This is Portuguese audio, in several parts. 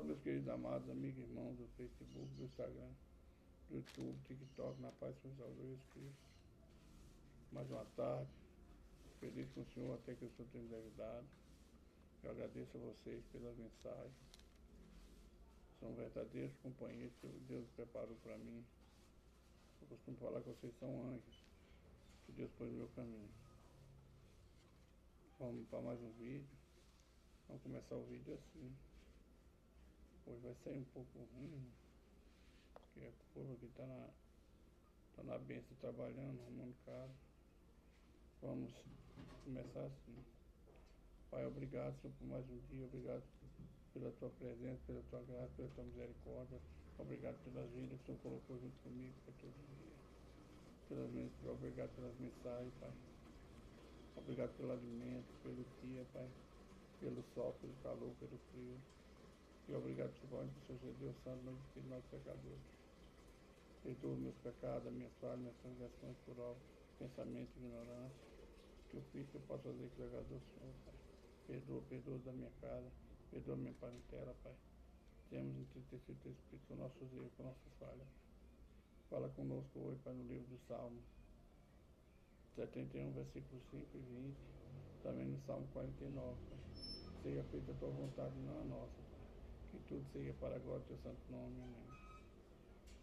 Meus queridos amados, amigos, irmãos do Facebook, do Instagram, do YouTube, TikTok, na paz do Senhor Jesus Cristo. Mais uma tarde, feliz com o Senhor até que o Senhor tenha nos ajudado. Eu agradeço a vocês pelas mensagens. São verdadeiros companheiros que Deus preparou para mim. Eu costumo falar que vocês são anjos que Deus pôs no meu caminho. Vamos para mais um vídeo. Vamos começar o vídeo assim. Hoje vai sair um pouco ruim, porque a povo aqui tá na benção trabalhando, arrumando casa. Vamos começar assim. Pai, obrigado, Senhor, por mais um dia. Obrigado pela tua presença, pela tua graça, pela tua misericórdia. Obrigado pelas vidas que o Senhor colocou junto comigo para todo dia. Obrigado pelas mensagens, Pai. Obrigado pelo alimento, pelo dia, Pai. Pelo sol, pelo calor, pelo frio. E obrigado, principalmente, por Senhor Deus Santo, não despedir de nós pecadores. Perdoa meus pecados, minhas falhas, minhas transgressões por obra, pensamento e ignorância. Que eu fiz, que eu posso fazer que legal do Senhor, Pai. Perdoa da minha casa, perdoa minha parentela, Pai. Temos entristecido teu Espírito com nossos erros, com nossas falhas. Fala conosco hoje, Pai, no livro do Salmo 71, versículos 5 e 20. Também no Salmo 49, Pai. Seja feita a tua vontade, não a nossa, Pai. Que tudo seja para a glória do teu santo nome, amém.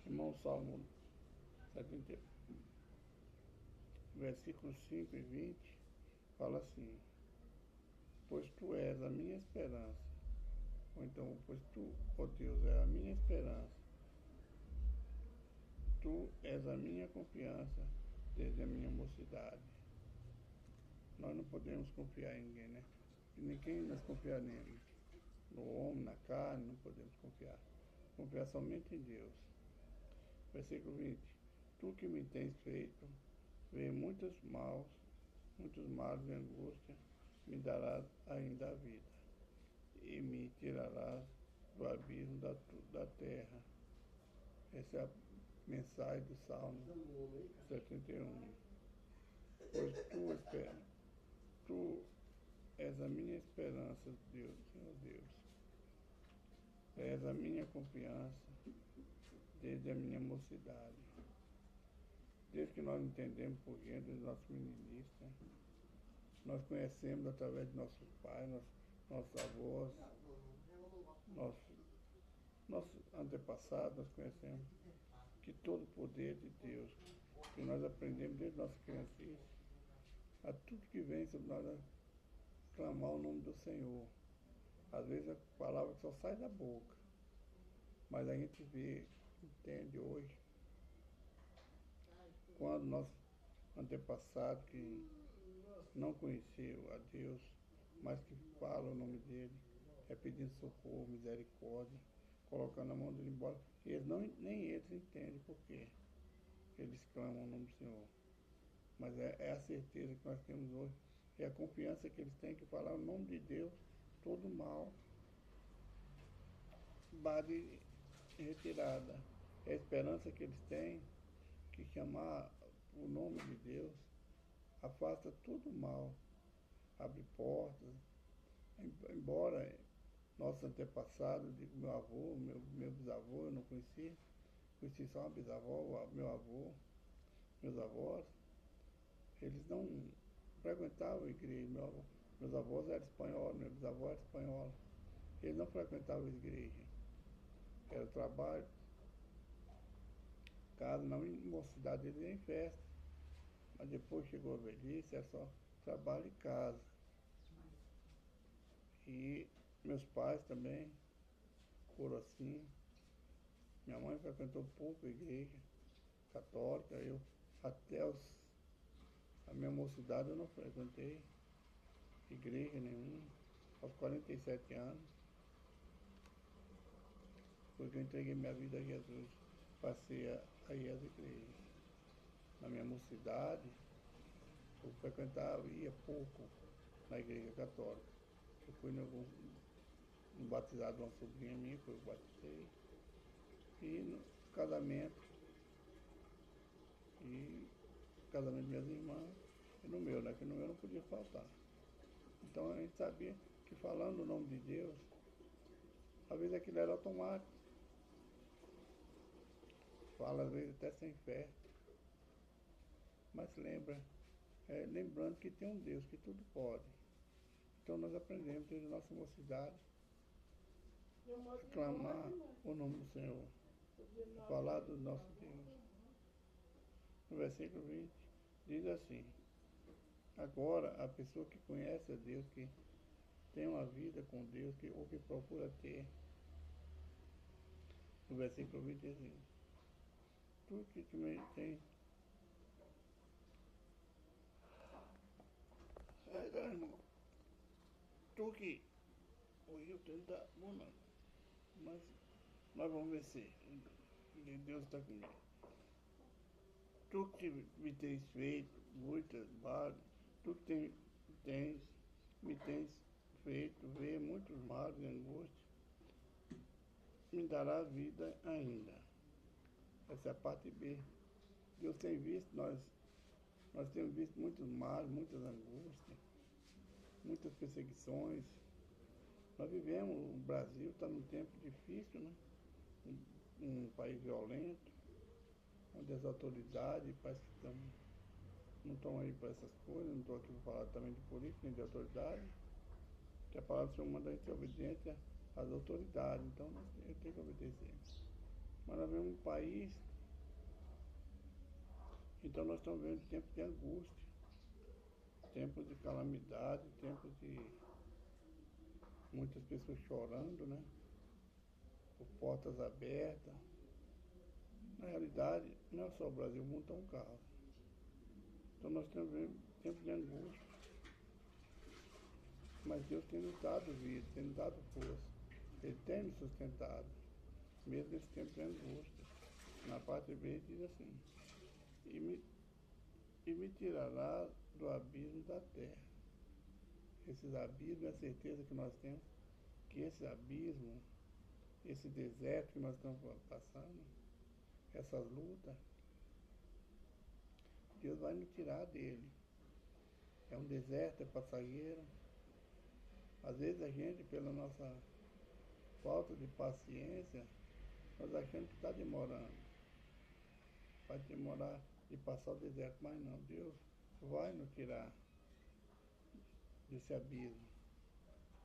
Irmão, Salmo 71, versículos 5 e 20, fala assim: pois tu és a minha esperança. Ou então, pois tu, ó Deus, é a minha esperança. Tu és a minha confiança desde a minha mocidade. Nós não podemos confiar em ninguém, né? E ninguém nós confiar nele. No homem, na carne, não podemos confiar. Confiar somente em Deus. Versículo 20. Tu que me tens feito ver muitos males e angústia, me darás ainda a vida, e me tirarás do abismo da terra. Essa é a mensagem do Salmo 71. Pois tu és a minha esperança, Deus, Senhor Deus. És a minha confiança desde a minha mocidade. Desde que nós entendemos por gente dos nossos ministros, nós conhecemos através de nossos pais, nossos avós, nossos antepassados, nós conhecemos que todo o poder de Deus, que nós aprendemos desde nossa criancice, a tudo que vem sobre nós, clamar o nome do Senhor. Às vezes a palavra só sai da boca, mas a gente vê, entende hoje, quando nossos antepassados que não conheciam a Deus, mas que falam o nome dele, é pedindo socorro, misericórdia, colocando a mão dele embora, e eles nem eles entendem por quê eles clamam o nome do Senhor. Mas é a certeza que nós temos hoje, é a confiança que eles têm que falar o nome de Deus, todo mal, bate retirada. É a esperança que eles têm que chamar o nome de Deus afasta todo mal, abre portas. Embora nossos antepassados, meu avô, meu bisavô, eu não conheci só uma bisavó, meu avô, meus avós, eles não frequentavam a igreja. Meus avós eram espanhóis, meu bisavó era espanhola. Eles não frequentavam a igreja. Era trabalho, casa, não em mocidade, eles iam em festa. Mas depois chegou a velhice, era só trabalho e casa. E meus pais também foram assim. Minha mãe frequentou pouco a igreja católica, eu até a minha mocidade eu não frequentei igreja nenhuma. Aos 47 anos, foi que eu entreguei minha vida a Jesus, passei a ir às igrejas. Na minha mocidade, eu frequentava, ia pouco na igreja católica. Eu fui no batizado de uma sobrinha minha, que eu batizei, e no casamento, de minhas irmãs, e no meu, né? Que no meu não podia faltar. Então a gente sabia que falando o nome de Deus, Às vezes aquilo era automático. Fala às vezes até sem fé. Mas lembrando que tem um Deus que tudo pode. Então nós aprendemos desde a nossa mocidade a clamar o nome do Senhor, a falar do nosso Deus. No versículo 20 diz assim: agora a pessoa que conhece a Deus, que tem uma vida com Deus, ou que procura ter, no versículo 20 diz assim: tu que também tem. Irmão, tu que. O Rio tá bom não. Mas nós vamos vencer. Deus está comigo. Tu que me tens feito muitas males, tu que me tens feito ver muitos males e angústias, me dará vida ainda. Essa é a parte B. Deus tem visto, nós temos visto muitos males, muitas angústias, muitas perseguições. Nós vivemos, o Brasil está num tempo difícil, né? Um país violento, onde as autoridades parece que não estão aí para essas coisas, não estou aqui para falar também de política nem de autoridade, que a palavra do Senhor manda a gente ser obediente às autoridades, então eu tenho que obedecer. Mas nós vemos um país, então nós estamos vendo tempos de angústia, tempos de calamidade, tempos de muitas pessoas chorando, né? Por portas abertas. Na realidade, não é só o Brasil, o mundo está um caos. Então nós estamos vendo tempos de angústia. Mas Deus tem nos dado vida, tem nos dado força. Ele tem nos sustentado, mesmo nesse tempo de angústia. Na parte B diz assim: e me tirará do abismo da terra. Esses abismos, é a certeza que nós temos que esse abismo, esse deserto que nós estamos passando, essas lutas, Deus vai nos tirar dele. É um deserto, é passageiro. Às vezes a gente, pela nossa falta de paciência, nós achamos que está demorando. Vai demorar de passar o deserto, mas não, Deus vai nos tirar desse abismo.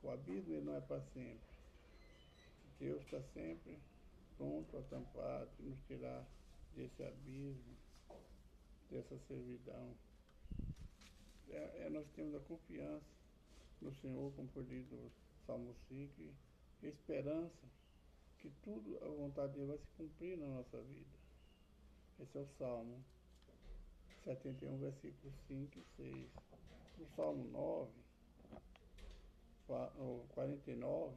O abismo ele não é para sempre. Deus está sempre pronto a tampar, a nos tirar desse abismo, dessa servidão. Nós temos a confiança no Senhor, como foi dito no Salmo 5, e esperança que tudo, a vontade dele vai se cumprir na nossa vida. Esse é o Salmo 71, versículos 5 e 6. No Salmo 9, 49,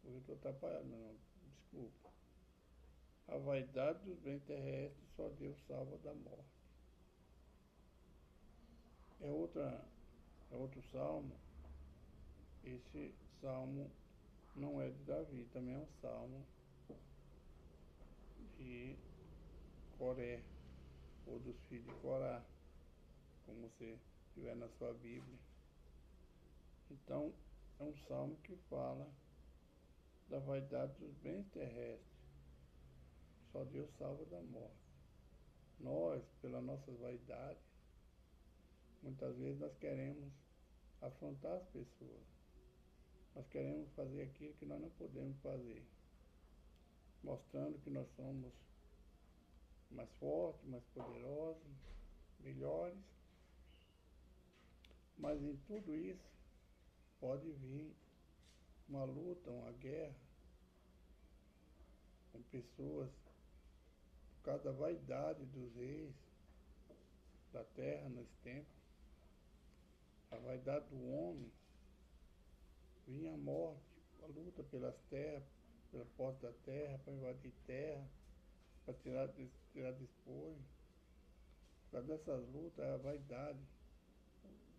eu estou atrapalhado, não, desculpa. A vaidade dos bens terrestres só Deus salva da morte. É outro salmo. Esse salmo não é de Davi, também é um salmo de Coré, ou dos filhos de Corá, como você tiver na sua Bíblia. Então, é um salmo que fala da vaidade dos bens terrestres. Só Deus salva da morte. Nós, pela nossa vaidade, muitas vezes nós queremos afrontar as pessoas. Nós queremos fazer aquilo que nós não podemos fazer, mostrando que nós somos mais fortes, mais poderosos, melhores. Mas em tudo isso pode vir uma luta, uma guerra com pessoas por causa da vaidade dos reis da terra nesse tempo. A vaidade do homem, vinha a morte, a luta pelas terras, pela posse da terra, para invadir terra, para tirar despojo. Por causa dessas lutas, é a vaidade,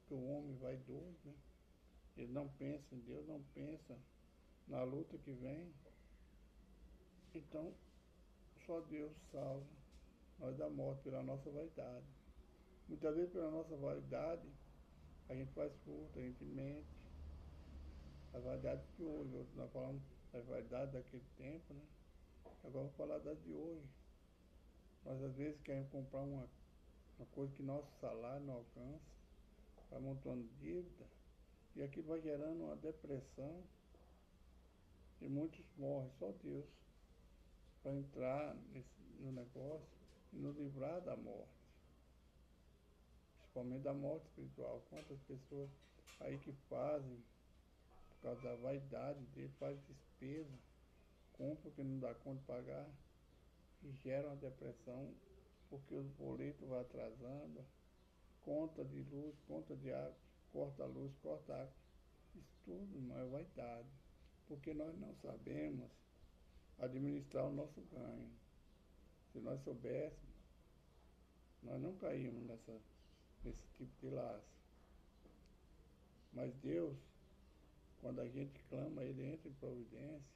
que o homem vaidoso, né? Ele não pensa em Deus, não pensa na luta que vem. Então, só Deus salva nós da morte pela nossa vaidade. Muitas vezes pela nossa vaidade, a gente faz furto, a gente mente, as vaidades de hoje. Outros nós falamos das vaidades daquele tempo, né? Agora vou falar das de hoje. Nós às vezes queremos comprar uma coisa que nosso salário não alcança, vai montando dívida, e aquilo vai gerando uma depressão, e muitos morrem, só Deus, para entrar no negócio e nos livrar da morte, principalmente da morte espiritual. Quantas pessoas aí que fazem, por causa da vaidade dele, faz despesa, compra que não dá conta de pagar, e gera uma depressão, porque os boletos vão atrasando, conta de luz, conta de água, corta a luz, corta a água. Isso tudo não é vaidade, porque nós não sabemos administrar o nosso ganho. Se nós soubéssemos, nós não caímos nesse tipo de laço. Mas Deus, quando a gente clama, Ele entra em providência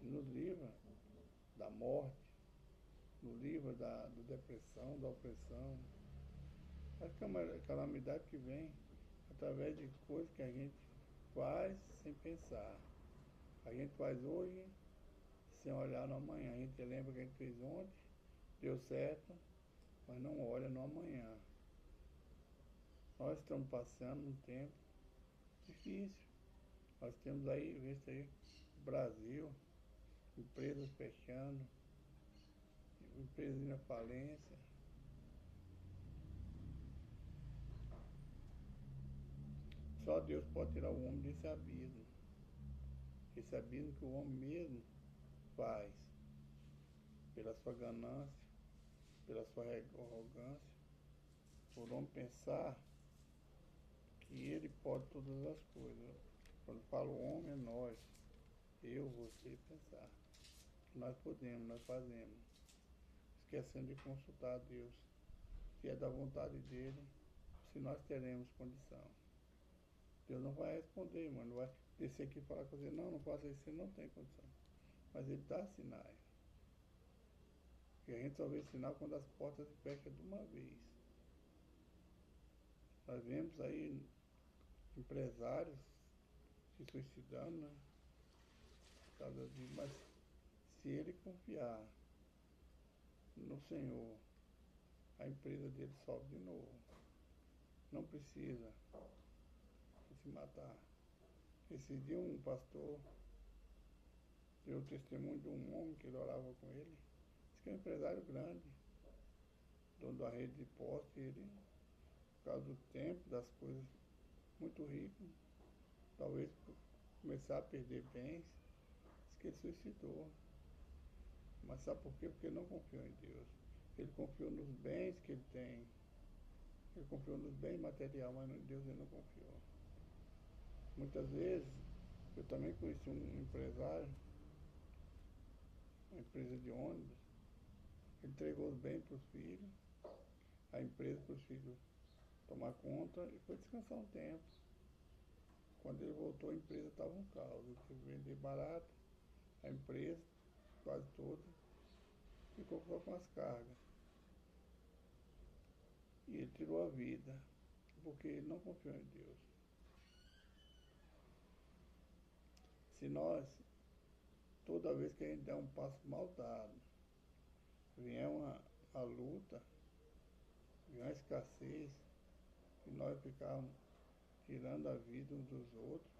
e nos livra da morte, nos livra da depressão, da opressão. Acho que é uma calamidade que vem através de coisas que a gente faz sem pensar. A gente faz hoje sem olhar no amanhã. A gente lembra que a gente fez ontem, deu certo, mas não olha no amanhã. Nós estamos passando um tempo difícil. Nós temos aí, visto aí, Brasil, empresas fechando, empresas indo à falência. Só Deus pode tirar o homem desse abismo. Esse abismo que o homem mesmo faz, pela sua ganância, pela sua arrogância, por homem pensar que ele pode todas as coisas. Quando falo homem, é nós, eu, você, pensar que nós podemos, nós fazemos, esquecendo de consultar a Deus, se é da vontade dele, se nós teremos condição. Deus não vai responder, mano, não vai descer aqui e falar com você, não faça isso, você não tem condição. Mas ele dá sinais. E a gente só vê sinal quando as portas se fecham de uma vez. Nós vemos aí empresários se suicidando, né? Por causa disso, mas se ele confiar no Senhor, a empresa dele sobe de novo. Não precisa se matar. Esse dia um pastor deu o testemunho de um homem que ele orava com ele. Disse que é um empresário grande, dono da rede de postos, e ele, por causa do tempo, das coisas, muito rico, talvez por começar a perder bens, disse que ele suicidou. Mas sabe por quê? Porque ele não confiou em Deus. Ele confiou nos bens que ele tem. Ele confiou nos bens materiais, mas em Deus ele não confiou. Muitas vezes, eu também conheci um empresário, uma empresa de ônibus, ele entregou os bens para os filhos, a empresa para os filhos tomar conta e foi descansar um tempo. Quando ele voltou, a empresa estava um caos. Ele teve que vender barato, a empresa, quase toda, ficou só com as cargas. E ele tirou a vida, porque ele não confiou em Deus. Se nós, toda vez que a gente der um passo mal dado, vier uma luta, vier uma escassez, e nós ficarmos tirando a vida uns dos outros,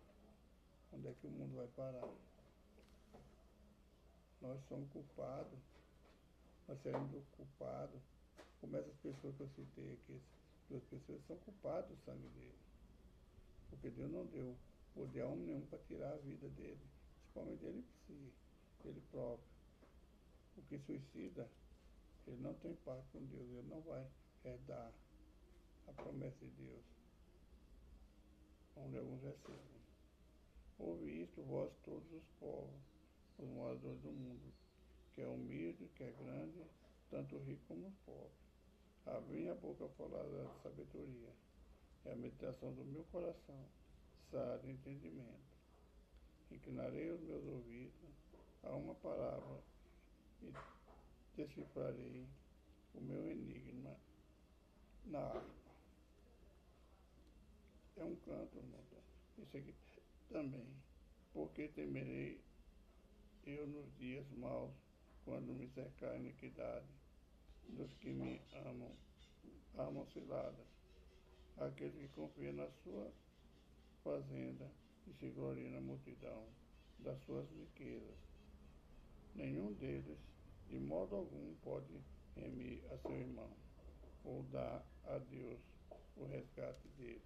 onde é que o mundo vai parar? Nós somos culpados, nós seremos culpados, como essas pessoas que eu citei aqui, duas pessoas são culpadas do sangue dele, porque Deus não deu poder a homem nenhum para tirar a vida dele, principalmente dele por si, dele próprio. O que suicida, ele não tem paz com Deus, ele não vai herdar a promessa de Deus, onde alguns recebem. Ouve isto, vós todos os povos, os moradores do mundo, que é humilde, que é grande, tanto o rico como o pobre. Abri a boca a falar da sabedoria, é a meditação do meu coração, sábio de entendimento. Inclinarei os meus ouvidos a uma palavra e decifrarei o meu enigma na harpa. É um canto, irmão. Isso aqui também. Porque temerei eu nos dias maus, quando me cercar a iniquidade dos que me amam ciladas, aqueles que confiam na sua fazenda e se gloriam na multidão das suas riquezas. Nenhum deles, de modo algum, pode remir a seu irmão, ou dar a Deus o resgate dele.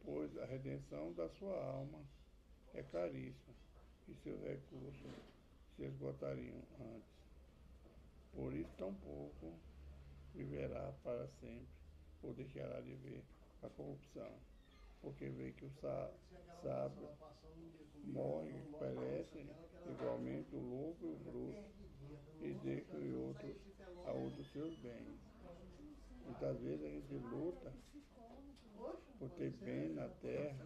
Pois a redenção da sua alma é caríssima, e seus recursos se esgotariam antes. Por isso tampouco viverá para sempre, ou deixará de ver a corrupção, porque vê que o sábio morre e perece igualmente o louco e o bruto, e deixa a outros seus bens. Muitas vezes a gente luta por ter bem na terra,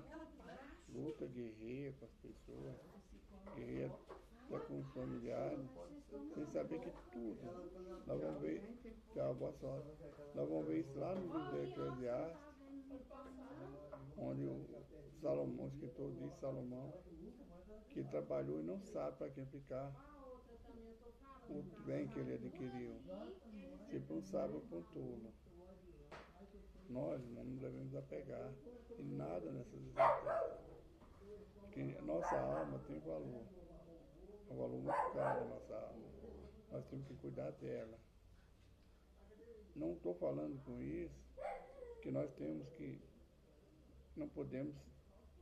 luta, guerreia com as pessoas, guerreia até com os familiares, sem saber que tudo, nós vamos ver, nós vamos ver isso lá no livro do Eclesiastes, onde o Salomão, o escritor diz, Salomão, que trabalhou e não sabe para quem ficar o bem que ele adquiriu, se para um sábio ou para um tolo. Nós não nos devemos apegar em nada nessas existências. Porque a nossa alma tem valor, um valor muito caro a nossa alma. Nós temos que cuidar dela. Não estou falando com isso que nós temos que, não podemos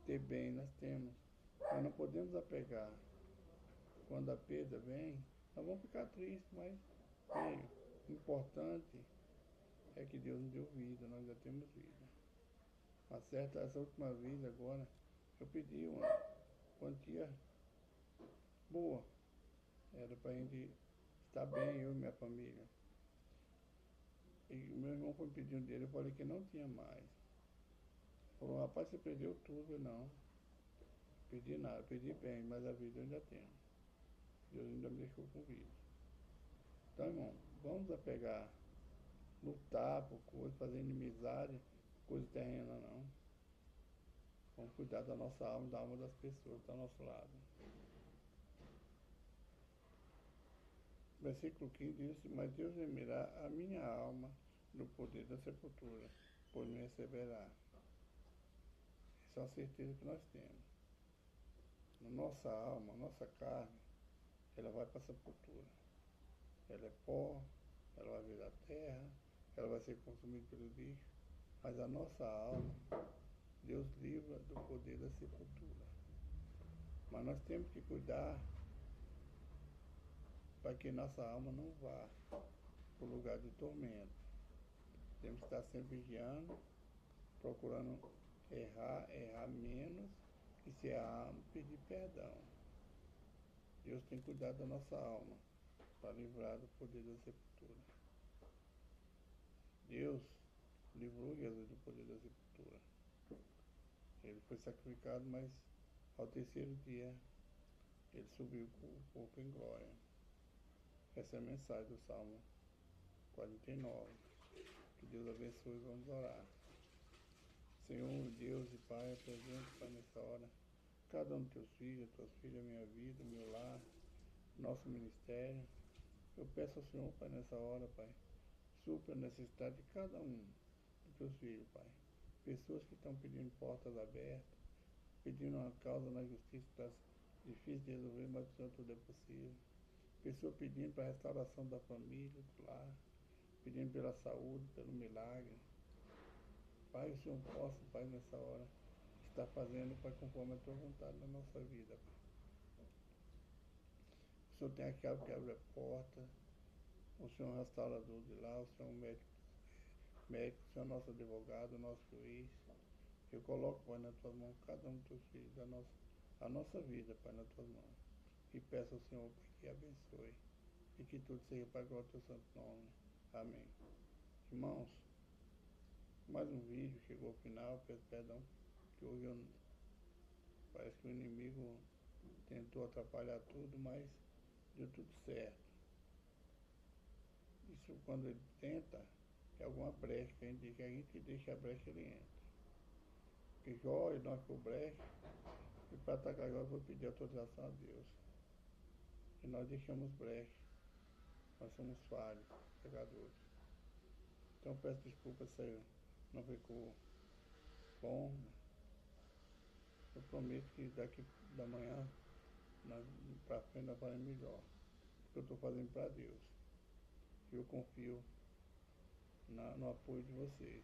ter bem, nós temos, mas não podemos apegar. Quando a perda vem, nós vamos ficar tristes, mas o importante é que Deus nos deu vida, nós já temos vida. Essa última vez agora, eu pedi uma quantia boa. Era para a gente estar bem, eu e minha família. E meu irmão foi pedir um dele, eu falei que não tinha mais. Falou, rapaz, você perdeu tudo. Eu não perdi nada, perdi bem, mas a vida eu ainda tenho. Deus ainda me deixou com vida. Então, irmão, vamos apegar, lutar por coisas, fazer inimizade, coisa terrena não. Vamos cuidar da nossa alma, da alma das pessoas, do nosso lado. Versículo 15 diz assim, mas Deus remirá a minha alma no poder da sepultura, pois me receberá. Essa é uma certeza que nós temos. Na nossa alma, nossa carne, ela vai para a sepultura. Ela é pó, ela vai virar terra, ela vai ser consumida pelo bicho, mas a nossa alma, Deus livra do poder da sepultura. Mas nós temos que cuidar para que nossa alma não vá para o lugar de tormento. Temos que estar sempre vigiando, procurando errar menos, e se errar, pedir perdão. Deus tem cuidado da nossa alma, para livrar do poder da sepultura. Deus livrou Jesus do poder da sepultura. Ele foi sacrificado, mas ao terceiro dia ele subiu com o corpo em glória. Essa é a mensagem do Salmo 49. Que Deus abençoe e vamos orar. Senhor, Deus e Pai, apresento, Pai, nessa hora, cada um dos teus filhos, tuas filhas, minha vida, meu lar, nosso ministério. Eu peço ao Senhor, Pai, nessa hora, Pai, supra a necessidade de cada um dos teus filhos, Pai. Pessoas que estão pedindo portas abertas, pedindo uma causa na justiça que está difícil de resolver, mas o Senhor tudo é possível. Pessoas pedindo para a restauração da família, do lar, pedindo pela saúde, pelo milagre. Pai, o Senhor possa, Pai, nessa hora, estar fazendo, Pai, conforme a tua vontade na nossa vida, Pai. O Senhor tem a chave que abre a porta, o Senhor é um restaurador de lá, o Senhor é um médico, o Senhor é nosso advogado, nosso juiz. Eu coloco, Pai, nas tuas mãos cada um dos teus filhos, a nossa vida, Pai, nas tuas mãos. E peço ao Senhor, Pai, que abençoe e que tudo seja para a glória do teu santo nome. Amém. Irmãos, mais um vídeo chegou ao final, peço perdão, que hoje parece que o inimigo tentou atrapalhar tudo, mas deu tudo certo. Isso quando ele tenta, é alguma brecha que a gente deixa a brecha, ele entra. Que Jó e nós por brecha, e para atacar Jó foi pedir autorização a Deus. E nós deixamos brecha. Nós somos falhos, pecadores. Então peço desculpas se eu não ficou bom. Eu prometo que daqui da manhã para frente nós faremos melhor. Porque eu estou fazendo para Deus. E eu confio no apoio de vocês.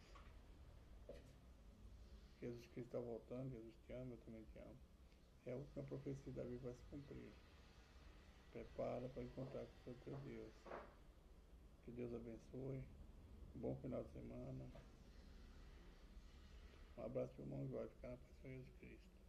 Jesus Cristo está voltando, Jesus te ama, eu também te amo. É a última profecia da Bíblia vai se cumprir. Prepara para encontrar com o seu teu Deus. Que Deus abençoe. Bom final de semana. Um abraço para o irmão Jorge. Ficar na paz de Jesus Cristo.